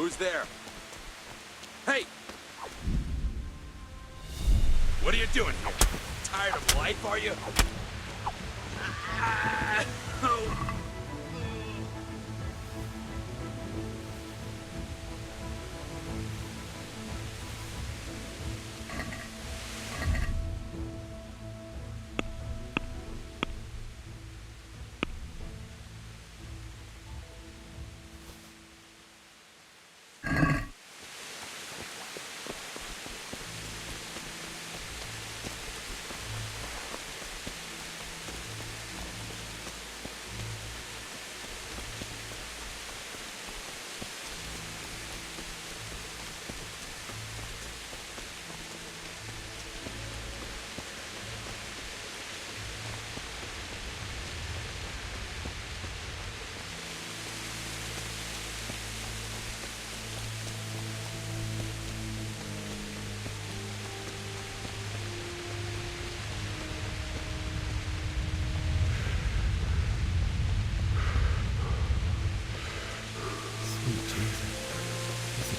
Who's there? Hey! What are you doing here? Tired of life, are you? Ah, oh.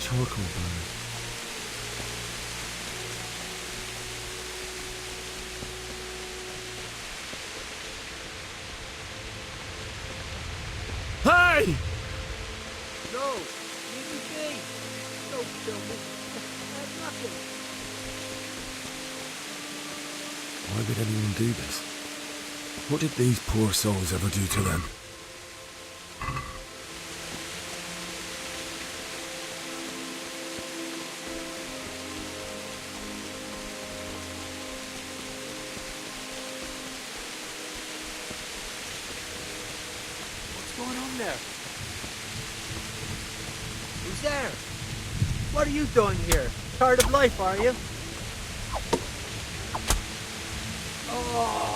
Charcoal burn. Hey! No, leave me be. Don't kill me. I have nothing. Why would anyone do this? What did these poor souls ever do to them? What's going on there? Who's there? What are you doing here? Tired of life, are you? Oh!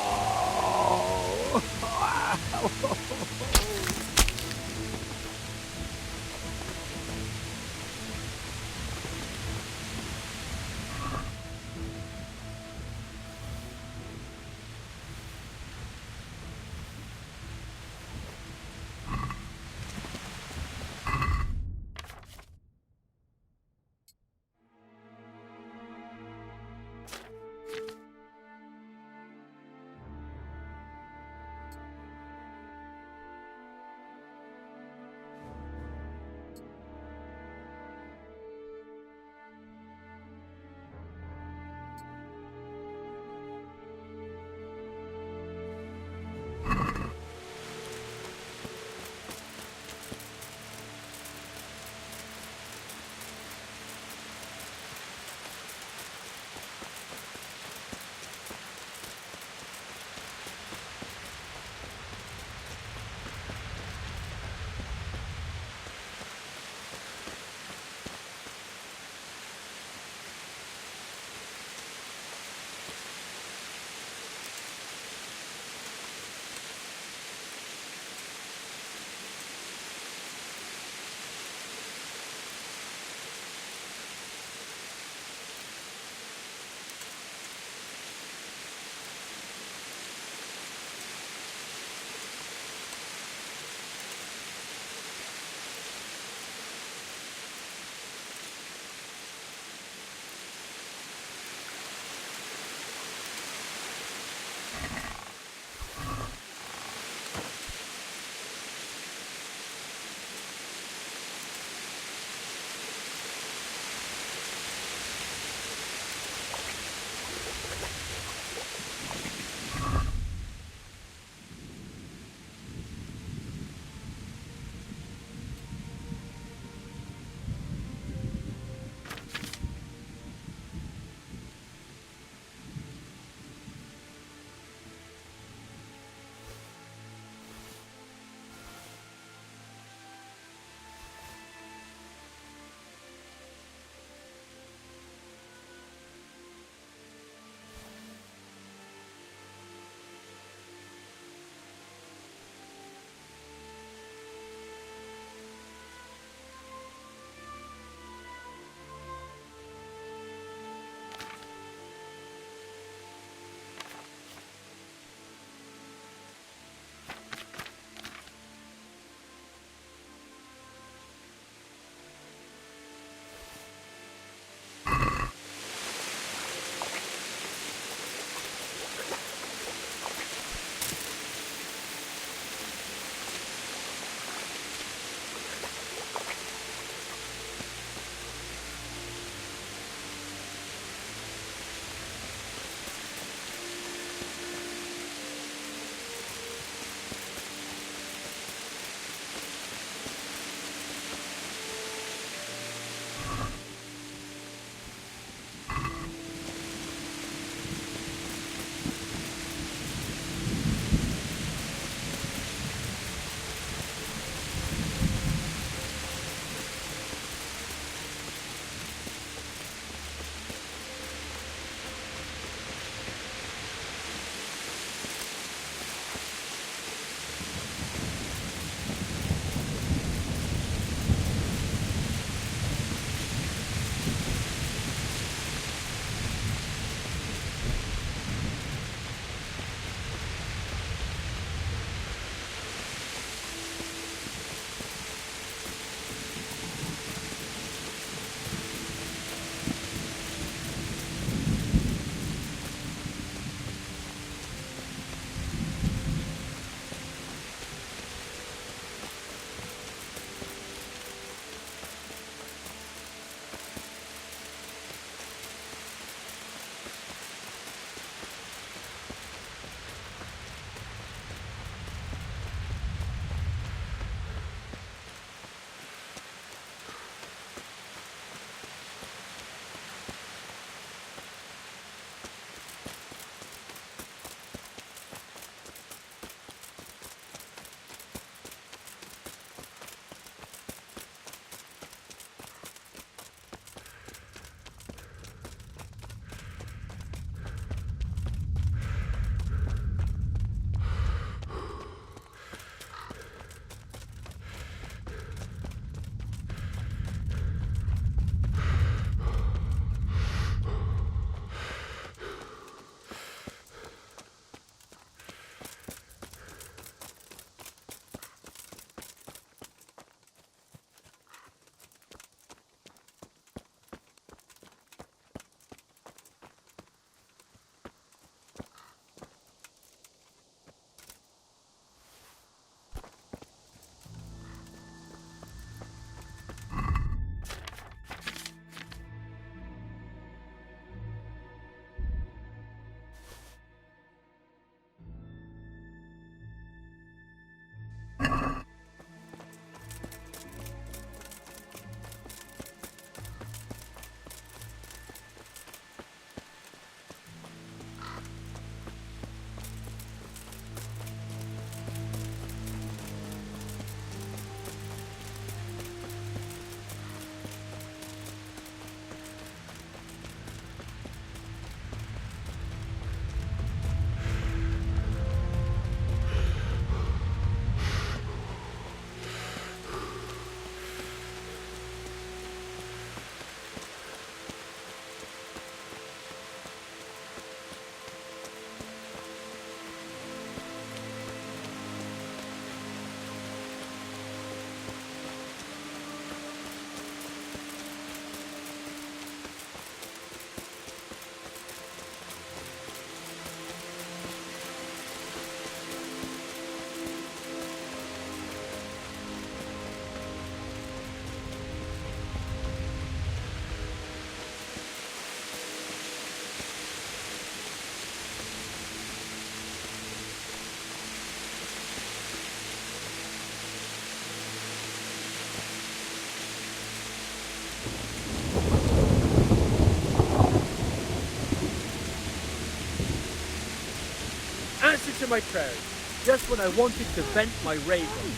to my prayers, just when I wanted to vent my rage on them.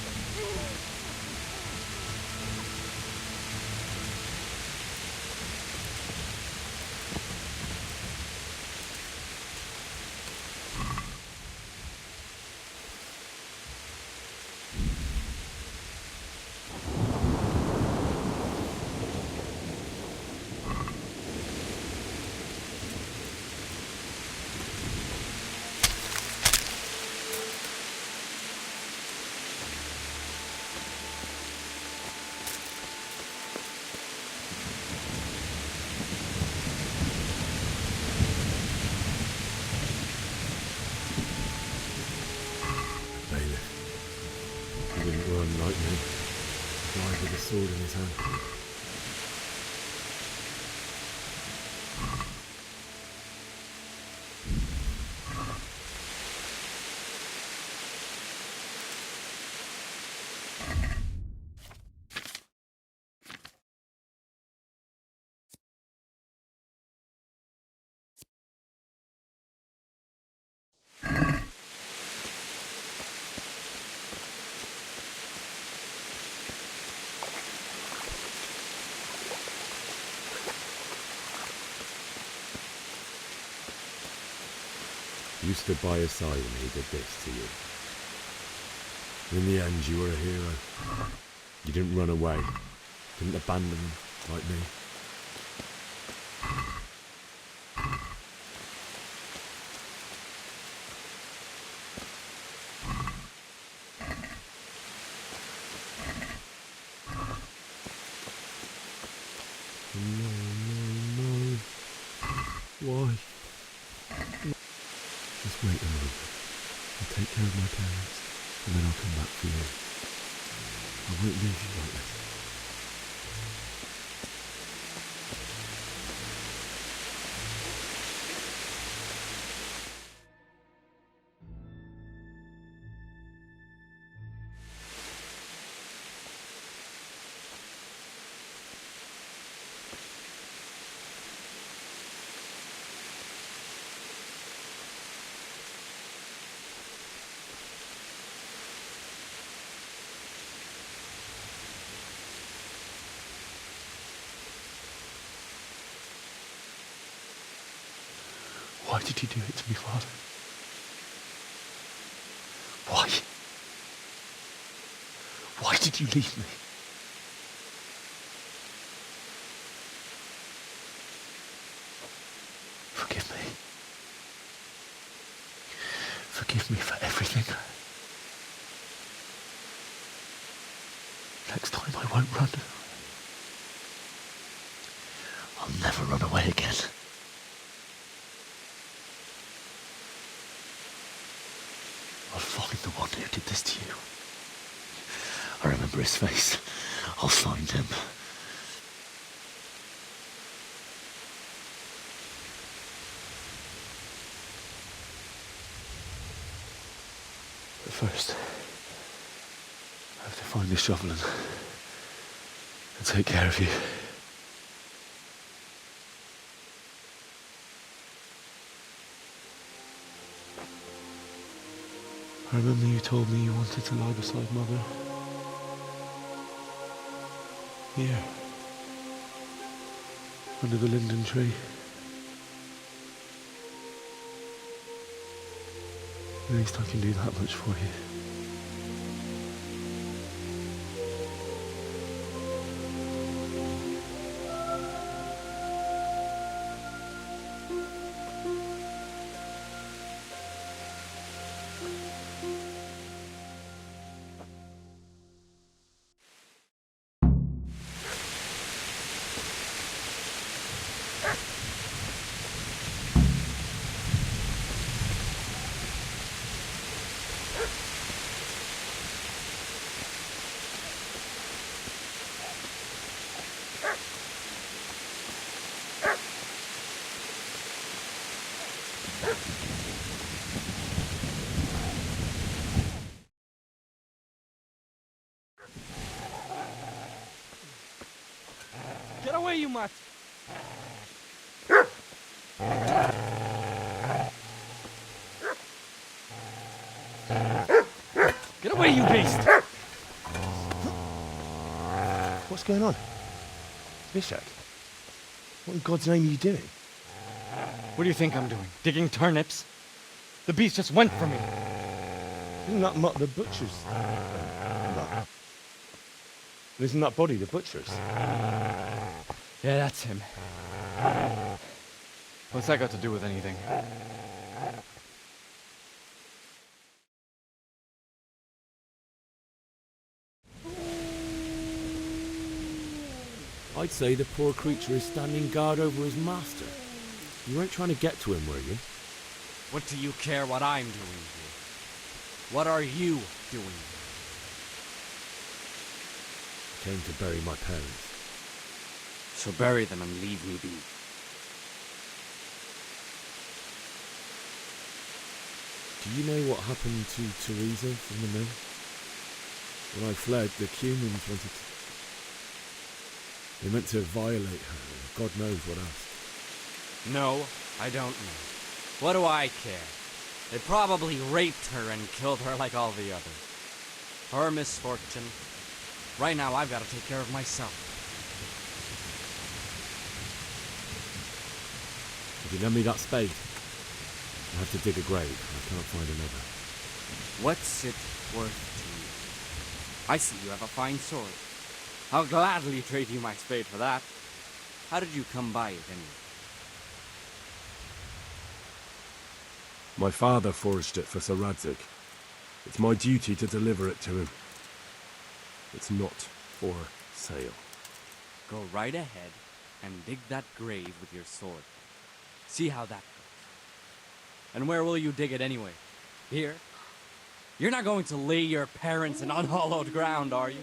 Bailiff. He didn't run like me. Died with a sword in his hand. You stood by his side when he did this to you. In the end, you were a hero. You didn't run away. Didn't abandon him like me. No. Why? Just wait a moment. I'll take care of my parents, and then I'll come back for you. I won't leave you like this. Why did you do it to me, Father? Why? Why did you leave me? Forgive me. Forgive me for everything. Next time I won't run. I'll never run away again. I'll find the one who did this to you. I remember his face. I'll find him. But first, I have to find this shovel and take care of you. I remember you told me you wanted to lie beside Mother. Here. Under the linden tree. At least I can do that much for you. Get away, you mutt! Get away, you beast! What's going on? Bishak, what in God's name are you doing? What do you think I'm doing? Digging turnips? The beast just went for me. Isn't that the butcher's? Isn't that body the butcher's? Yeah, that's him. What's that got to do with anything? I'd say the poor creature is standing guard over his master. You weren't trying to get to him, were you? What do you care what I'm doing here? What are you doing? Came to bury my parents. So bury them and leave me be. Do you know what happened to Teresa from the mill? When I fled, the Cumans wanted to... They meant to violate her, and God knows what else. No, I don't know. What do I care? They probably raped her and killed her like all the others. Her misfortune. Right now, I've got to take care of myself. If you lend me that spade, I have to dig a grave. I can't find another. What's it worth to you? I see you have a fine sword. I'll gladly trade you my spade for that. How did you come by it, anyway? My father forged it for Sir Radzig. It's my duty to deliver it to him. It's not for sale. Go right ahead and dig that grave with your sword. See how that goes. And where will you dig it anyway? Here? You're not going to lay your parents in unhallowed ground, are you?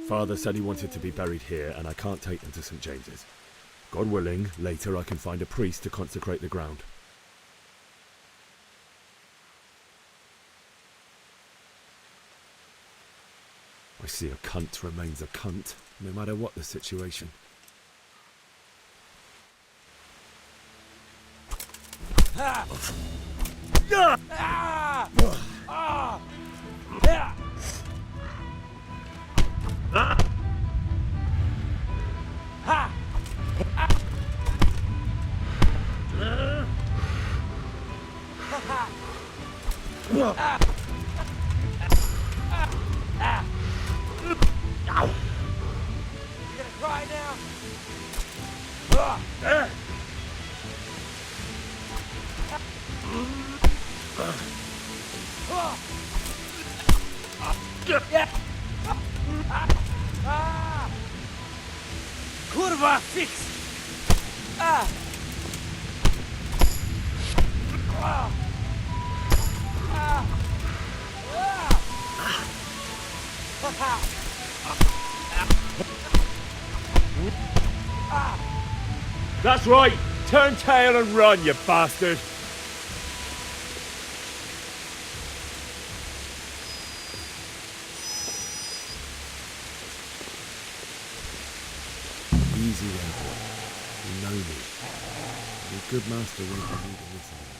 Father said he wanted to be buried here, and I can't take them to St. James's. God willing, later I can find a priest to consecrate the ground. I see a cunt remains a cunt, no matter what the situation. Ah! Ah! Ah! Ah! Yeah! Ha! You gonna cry now? Kurwa, fix! Ah! Ah! Ah! Ah! That's right! Turn tail and run, you bastard! Easy there, boy. You know me. Your good master won't be needing this anymore.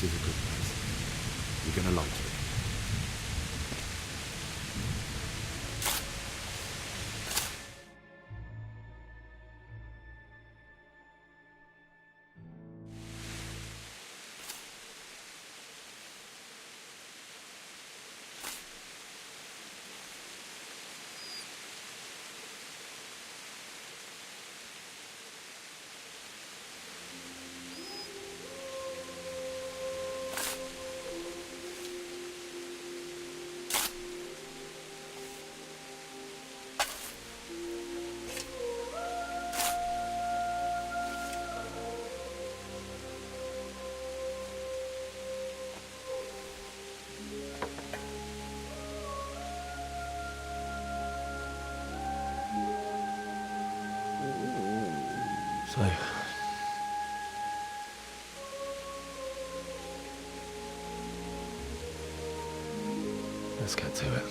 is a good place. You're gonna like it. So, let's get to it.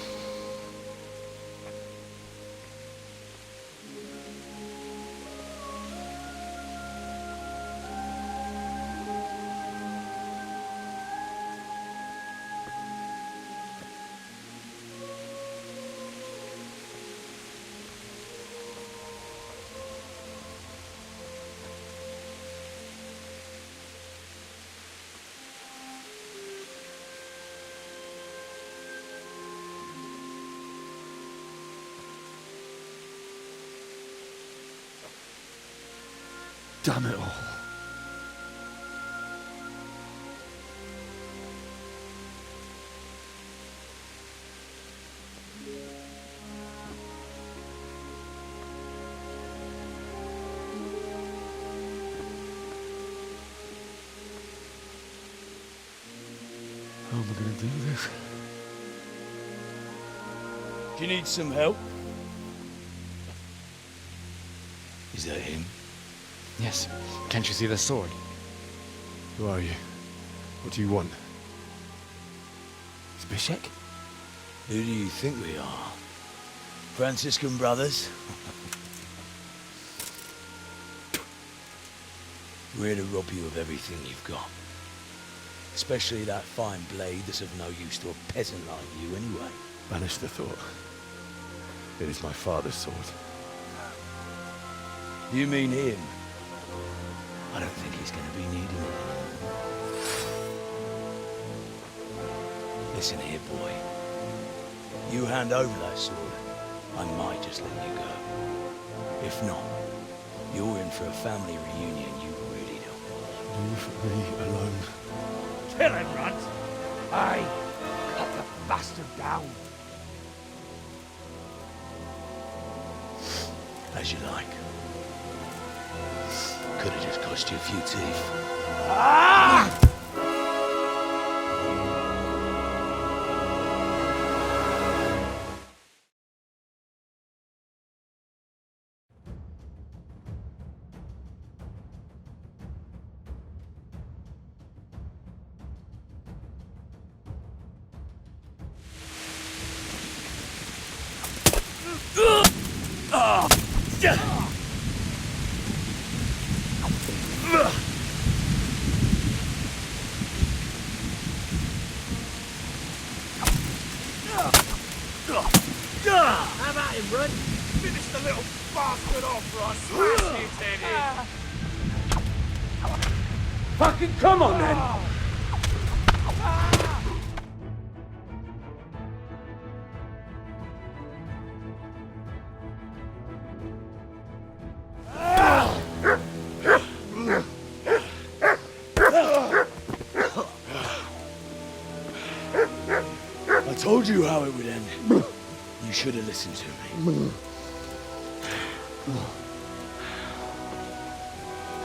Damn it all. How am I going to do this? Do you need some help? Is that him? Yes. Can't you see the sword? Who are you? What do you want? Zbyszek? Who do you think we are? Franciscan brothers? We're here to rob you of everything you've got. Especially that fine blade that's of no use to a peasant like you anyway. Banish the thought. It is my father's sword. You mean him? I don't think he's going to be needing it anymore. Listen here, boy. You hand over that sword, I might just let you go. If not, you're in for a family reunion you really don't want. Leave me alone. Kill him, Runt! Aye, cut the bastard down. As you like. Could have just cost you a few teeth. Ah! How about him, Run? Finish the little bastard off for us. Smash his head in. Fucking come on, then! I told you how it would end. You should have listened to me.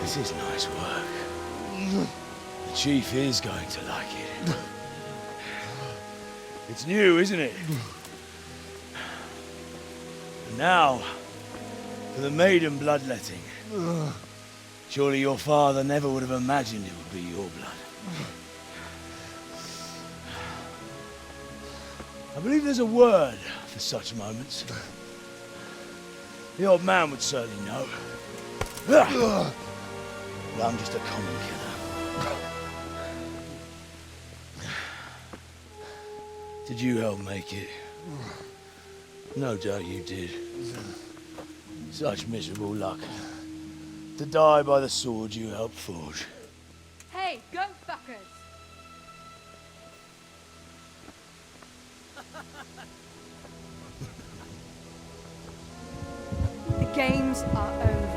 This is nice work. The chief is going to like it. It's new, isn't it? And now, for the maiden bloodletting. Surely your father never would have imagined it would be your blood. I believe there's a word for such moments. The old man would certainly know. But I'm just a common killer. Did you help make it? No doubt you did. Such miserable luck. To die by the sword you helped forge. Hey, go fuckers! The games are over.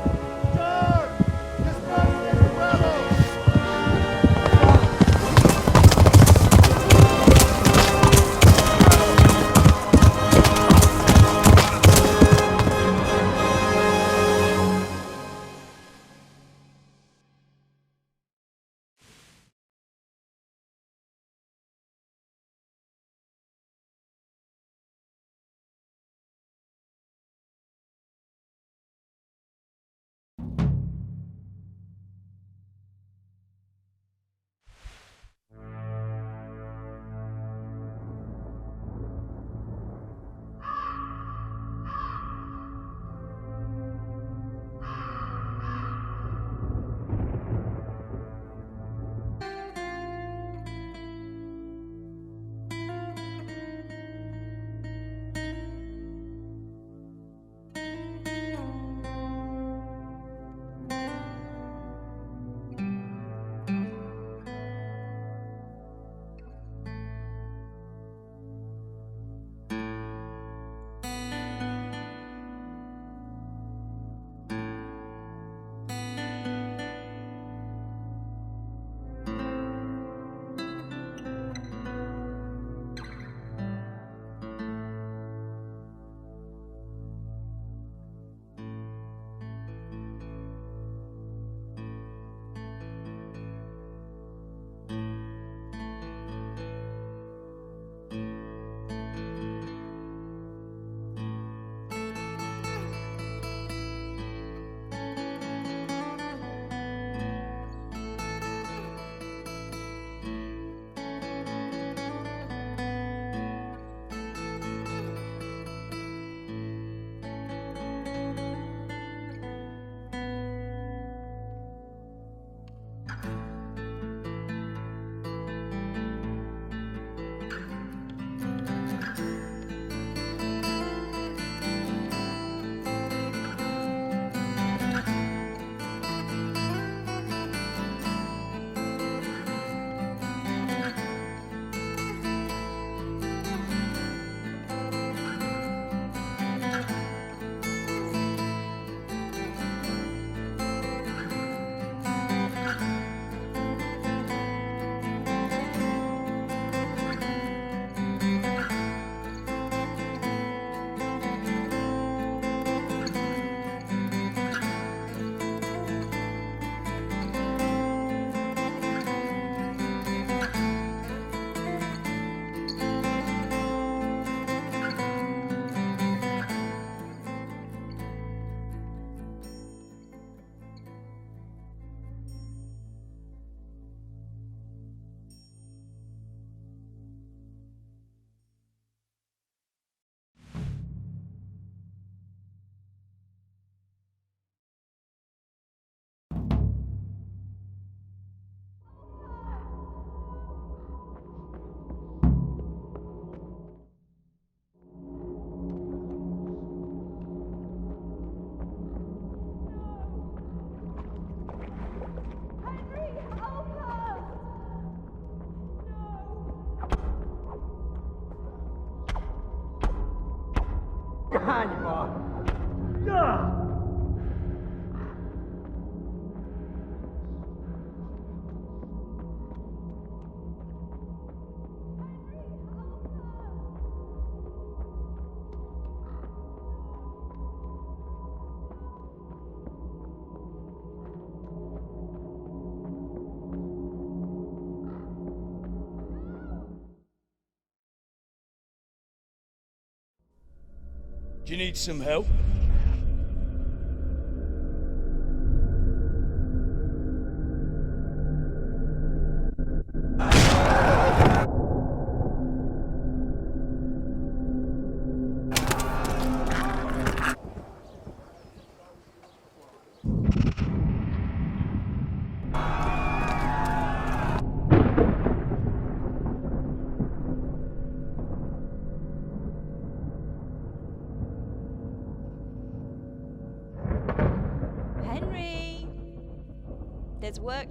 Do you need some help?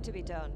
work to be done.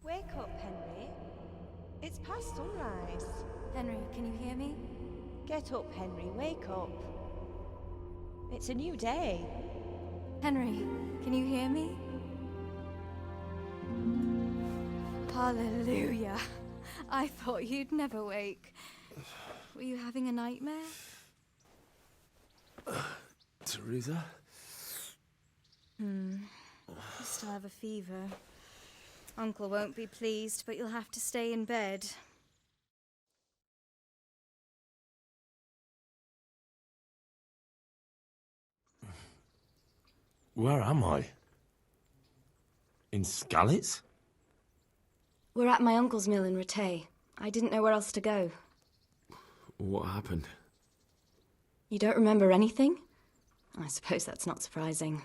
Wake up, Henry. It's past sunrise. Henry, can you hear me? Get up, Henry, wake up. It's a new day. Henry, can you hear me? Hallelujah. I thought you'd never wake. Were you having a nightmare? Teresa? You still have a fever. Uncle won't be pleased, but you'll have to stay in bed. Where am I? In Skalitz? We're at my uncle's mill in Rattay. I didn't know where else to go. What happened? You don't remember anything? I suppose that's not surprising.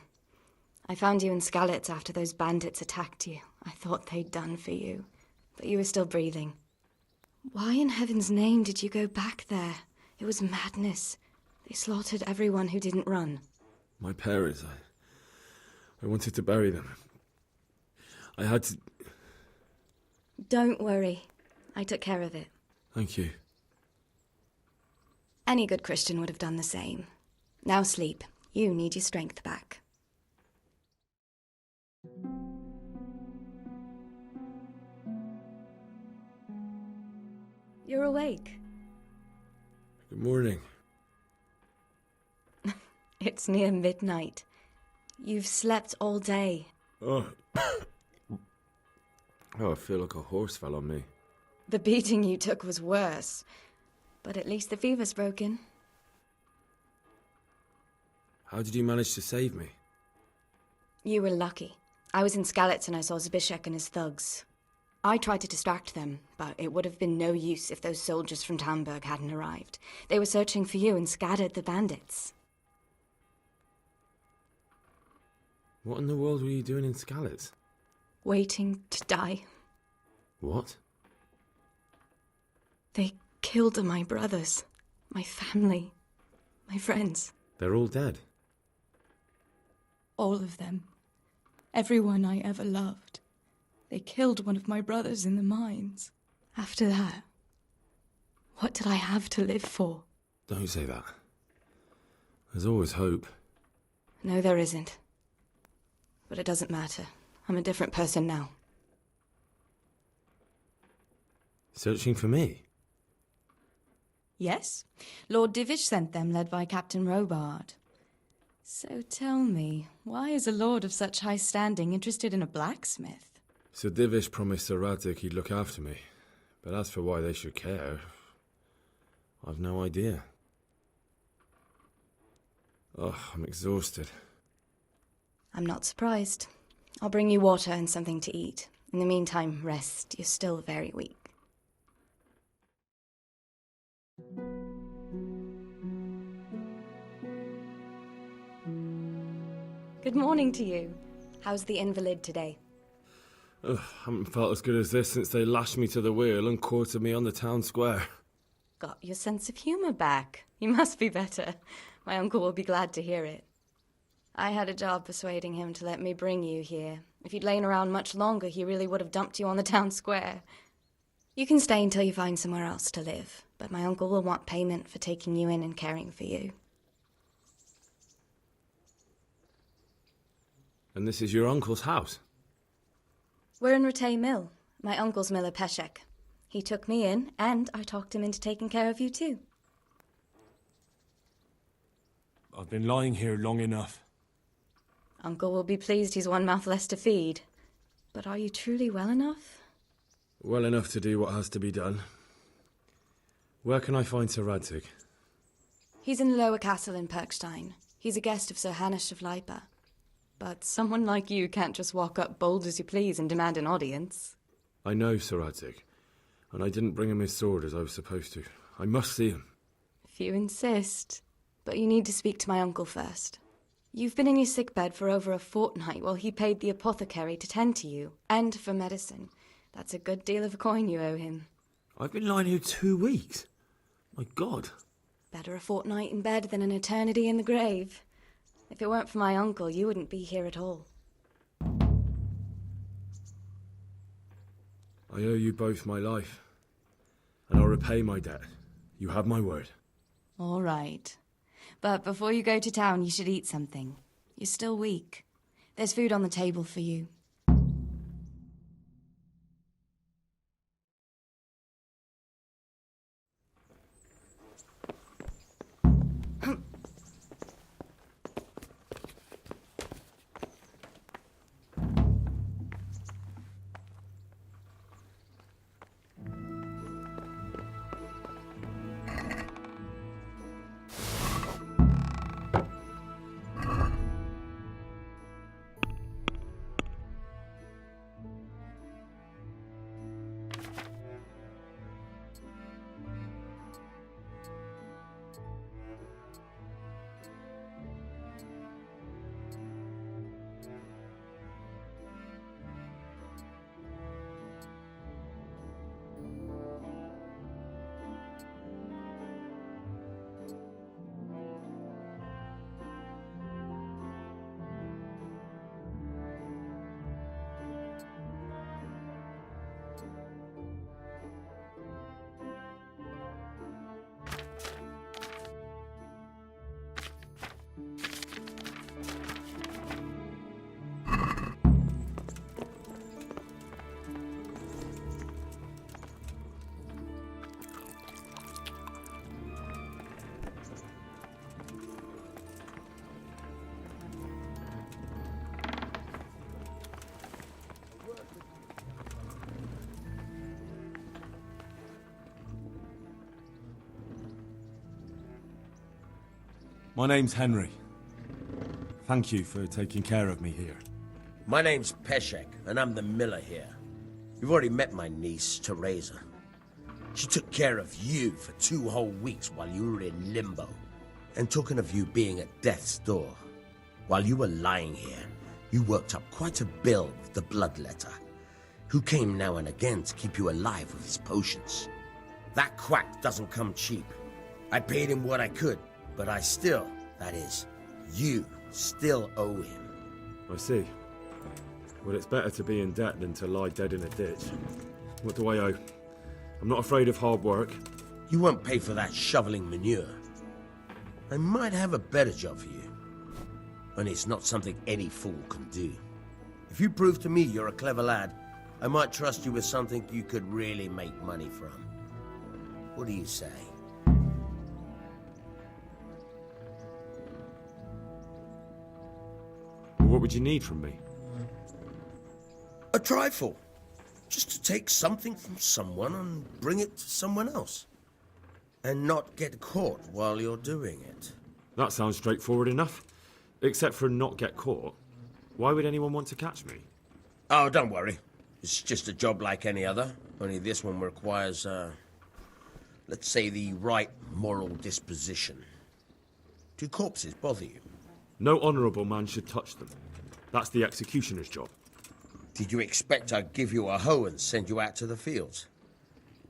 I found you in Skalitz after those bandits attacked you. I thought they'd done for you, but you were still breathing. Why in heaven's name did you go back there? It was madness. They slaughtered everyone who didn't run. My parents, I wanted to bury them. I had to... Don't worry. I took care of it. Thank you. Any good Christian would have done the same. Now sleep. You need your strength back. You're awake. Good morning. It's near midnight. You've slept all day. Oh. I feel like a horse fell on me. The beating you took was worse. But at least the fever's broken. How did you manage to save me? You were lucky. I was in Skalitz and I saw Zbyszek and his thugs. I tried to distract them, but it would have been no use if those soldiers from Tamburg hadn't arrived. They were searching for you and scattered the bandits. What in the world were you doing in Skalitz? Waiting to die. What? They killed my brothers, my family, my friends. They're all dead. All of them. Everyone I ever loved. They killed one of my brothers in the mines. After that, what did I have to live for? Don't say that. There's always hope. No, there isn't. But it doesn't matter. I'm a different person now. Searching for me? Yes. Lord Divish sent them, led by Captain Robard. So tell me, why is a lord of such high standing interested in a blacksmith? Sir Divish promised Sir Radzig he'd look after me. But as for why they should care, I've no idea. Oh, I'm exhausted. I'm not surprised. I'll bring you water and something to eat. In the meantime, rest. You're still very weak. Good morning to you. How's the invalid today? Ugh, haven't felt as good as this since they lashed me to the wheel and quartered me on the town square. Got your sense of humour back. You must be better. My uncle will be glad to hear it. I had a job persuading him to let me bring you here. If you'd lain around much longer, he really would have dumped you on the town square. You can stay until you find somewhere else to live, but my uncle will want payment for taking you in and caring for you. And this is your uncle's house? We're in Ratay Mill. My uncle's miller Peshek. He took me in, and I talked him into taking care of you too. I've been lying here long enough. Uncle will be pleased he's one mouth less to feed. But are you truly well enough? Well enough to do what has to be done. Where can I find Sir Radzig? He's in the lower castle in Perkstein. He's a guest of Sir Hanush of Leipa. But someone like you can't just walk up bold as you please and demand an audience. I know Sir Radzig, and I didn't bring him his sword as I was supposed to. I must see him. If you insist. But you need to speak to my uncle first. You've been in your sickbed for over a fortnight while he paid the apothecary to tend to you, and for medicine. That's a good deal of coin you owe him. I've been lying here 2 weeks. My God. Better a fortnight in bed than an eternity in the grave. If it weren't for my uncle, you wouldn't be here at all. I owe you both my life, and I'll repay my debt. You have my word. All right. But before you go to town, you should eat something. You're still weak. There's food on the table for you. My name's Henry. Thank you for taking care of me here. My name's Peshek, and I'm the miller here. You've already met my niece, Teresa. She took care of you for 2 whole weeks while you were in limbo. And talking of you being at death's door, while you were lying here, you worked up quite a bill with the bloodletter, who came now and again to keep you alive with his potions. That quack doesn't come cheap. I paid him what I could, but I still, that is, you still owe him. I see. Well, it's better to be in debt than to lie dead in a ditch. What do I owe? I'm not afraid of hard work. You won't pay for that shoveling manure. I might have a better job for you. And it's not something any fool can do. If you prove to me you're a clever lad, I might trust you with something you could really make money from. What do you say? What would you need from me? A trifle. Just to take something from someone and bring it to someone else. And not get caught while you're doing it. That sounds straightforward enough. Except for not get caught. Why would anyone want to catch me? Oh, don't worry. It's just a job like any other. Only this one requires, let's say, the right moral disposition. Do corpses bother you? No honourable man should touch them. That's the executioner's job. Did you expect I'd give you a hoe and send you out to the fields?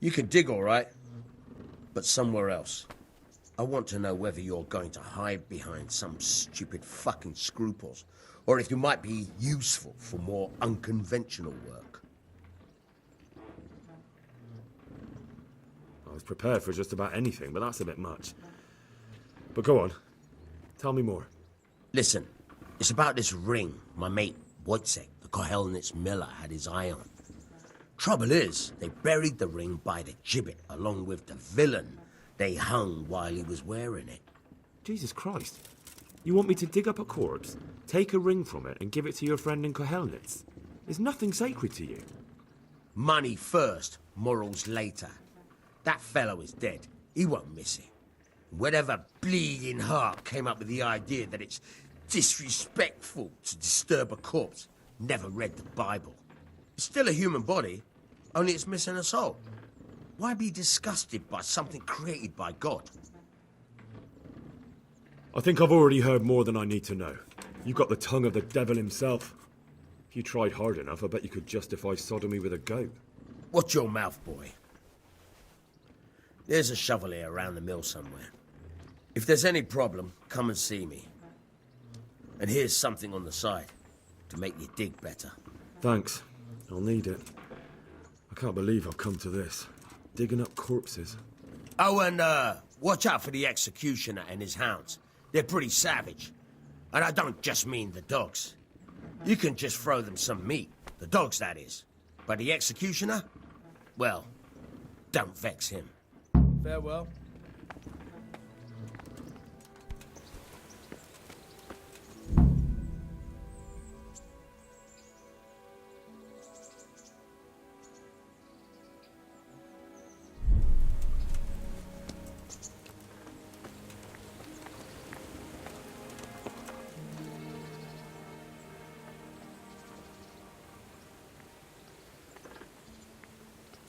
You can dig all right, but somewhere else. I want to know whether you're going to hide behind some stupid fucking scruples, or if you might be useful for more unconventional work. I was prepared for just about anything, but that's a bit much. But go on. Tell me more. Listen, It's about this ring my mate Wojciech, the Kohelnitz miller, had his eye on. Trouble is, they buried the ring by the gibbet along with the villain they hung while he was wearing it. Jesus Christ. You want me to dig up a corpse, take a ring from it, and give it to your friend in Kohelnitz? There's nothing sacred to you. Money first, morals later. That fellow is dead. He won't miss it. Whatever bleeding heart came up with the idea that it's disrespectful to disturb a corpse never read the Bible. It's still a human body, only it's missing a soul. Why be disgusted by something created by God? I think I've already heard more than I need to know. You've got the tongue of the devil himself. If you tried hard enough, I bet you could justify sodomy with a goat. Watch your mouth, boy. There's a shovel here around the mill somewhere. If there's any problem, come and see me. And here's something on the side to make you dig better. Thanks. I'll need it. I can't believe I've come to this. Digging up corpses. Oh, and watch out for the executioner and his hounds. They're pretty savage. And I don't just mean the dogs. You can just throw them some meat. The dogs, that is. But the executioner? Well, don't vex him. Farewell.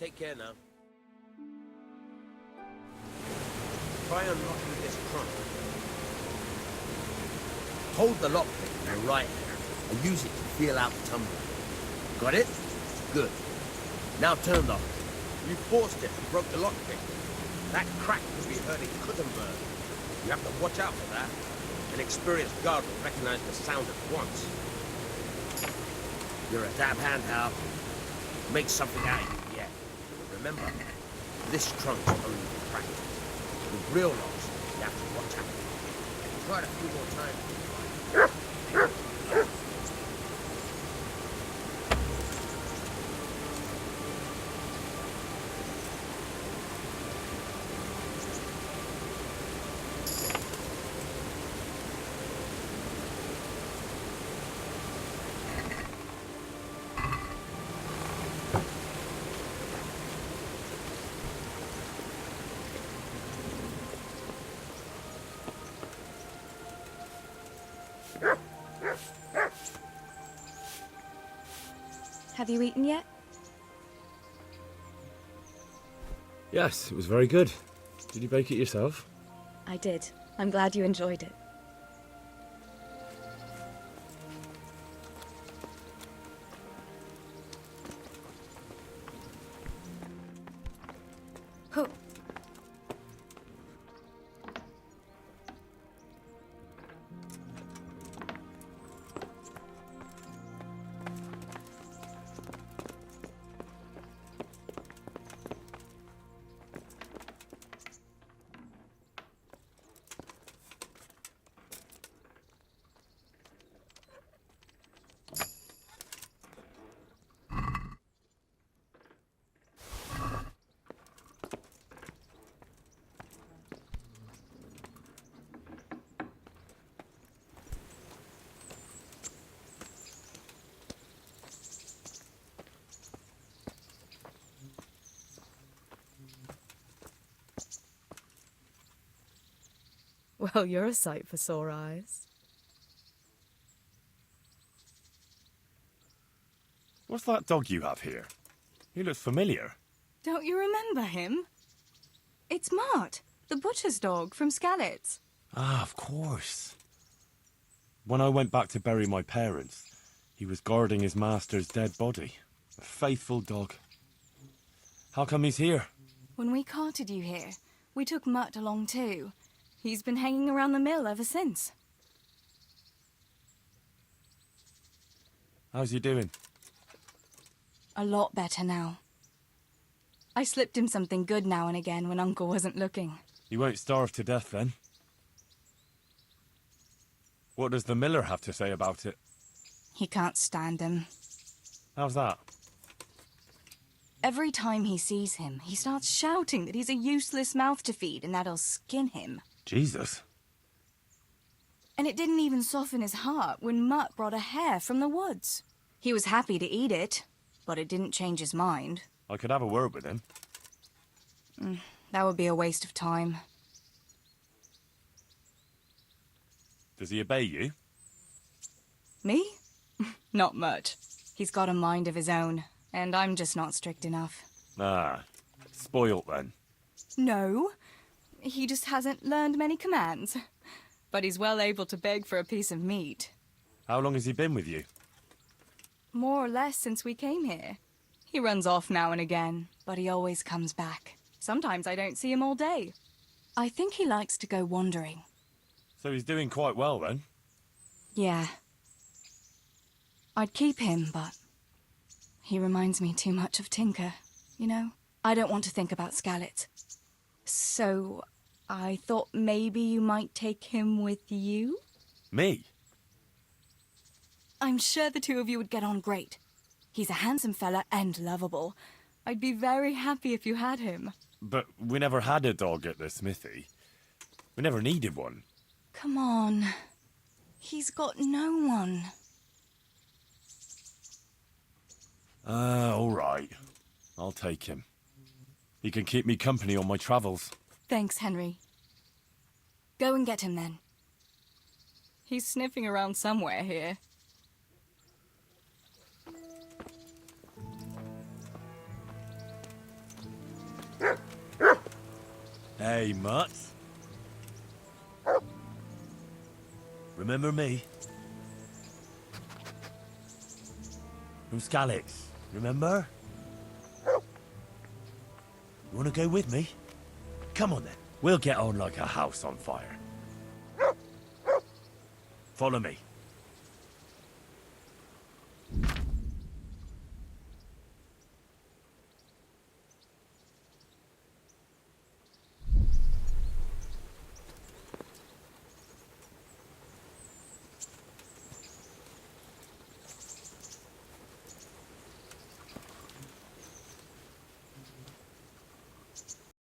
Take care now. Try unlocking this trunk. Hold the lockpick in your right hand and use it to feel out the tumbler. Got it? Good. Now turn the... You forced it and broke the lockpick. That crack could be hurting Kuttenberg. You have to watch out for that. An experienced guard will recognize the sound at once. You're a dab hand, Hal. Make something out of you yet. Remember, this trunk's only for practice. With real locks, you have to watch out. Try it a few more times. Have you eaten yet? Yes, it was very good. Did you bake it yourself? I did. I'm glad you enjoyed it. Huh. Well, you're a sight for sore eyes. What's that dog you have here? He looks familiar. Don't you remember him? It's Mart, the butcher's dog from Skalitz. Ah, of course. When I went back to bury my parents, he was guarding his master's dead body. A faithful dog. How come he's here? When we carted you here, we took Mutt along too. He's been hanging around the mill ever since. How's he doing? A lot better now. I slipped him something good now and again when Uncle wasn't looking. He won't starve to death then? What does the miller have to say about it? He can't stand him. How's that? Every time he sees him, he starts shouting that he's a useless mouth to feed and that he'll skin him. Jesus. And it didn't even soften his heart when Mutt brought a hare from the woods. He was happy to eat it, but it didn't change his mind. I could have a word with him. That would be a waste of time. Does he obey you? Me? Not much. He's got a mind of his own, and I'm just not strict enough. Ah, spoilt then. No, he just hasn't learned many commands. But he's well able to beg for a piece of meat. How long has he been with you? More or less since we came here. He runs off now and again, but he always comes back. Sometimes I don't see him all day. I think he likes to go wandering. So he's doing quite well then? Yeah. I'd keep him, but he reminds me too much of Tinker, you know? I don't want to think about Skallets. So I thought maybe you might take him with you? Me? I'm sure the two of you would get on great. He's a handsome fella and lovable. I'd be very happy if you had him. But we never had a dog at the smithy. We never needed one. Come on. He's got no one. All right. I'll take him. He can keep me company on my travels. Thanks, Henry. Go and get him then. He's sniffing around somewhere here. Hey, Mutt. Remember me? From Skallets, remember? You want to go with me? Come on then. We'll get on like a house on fire. Follow me.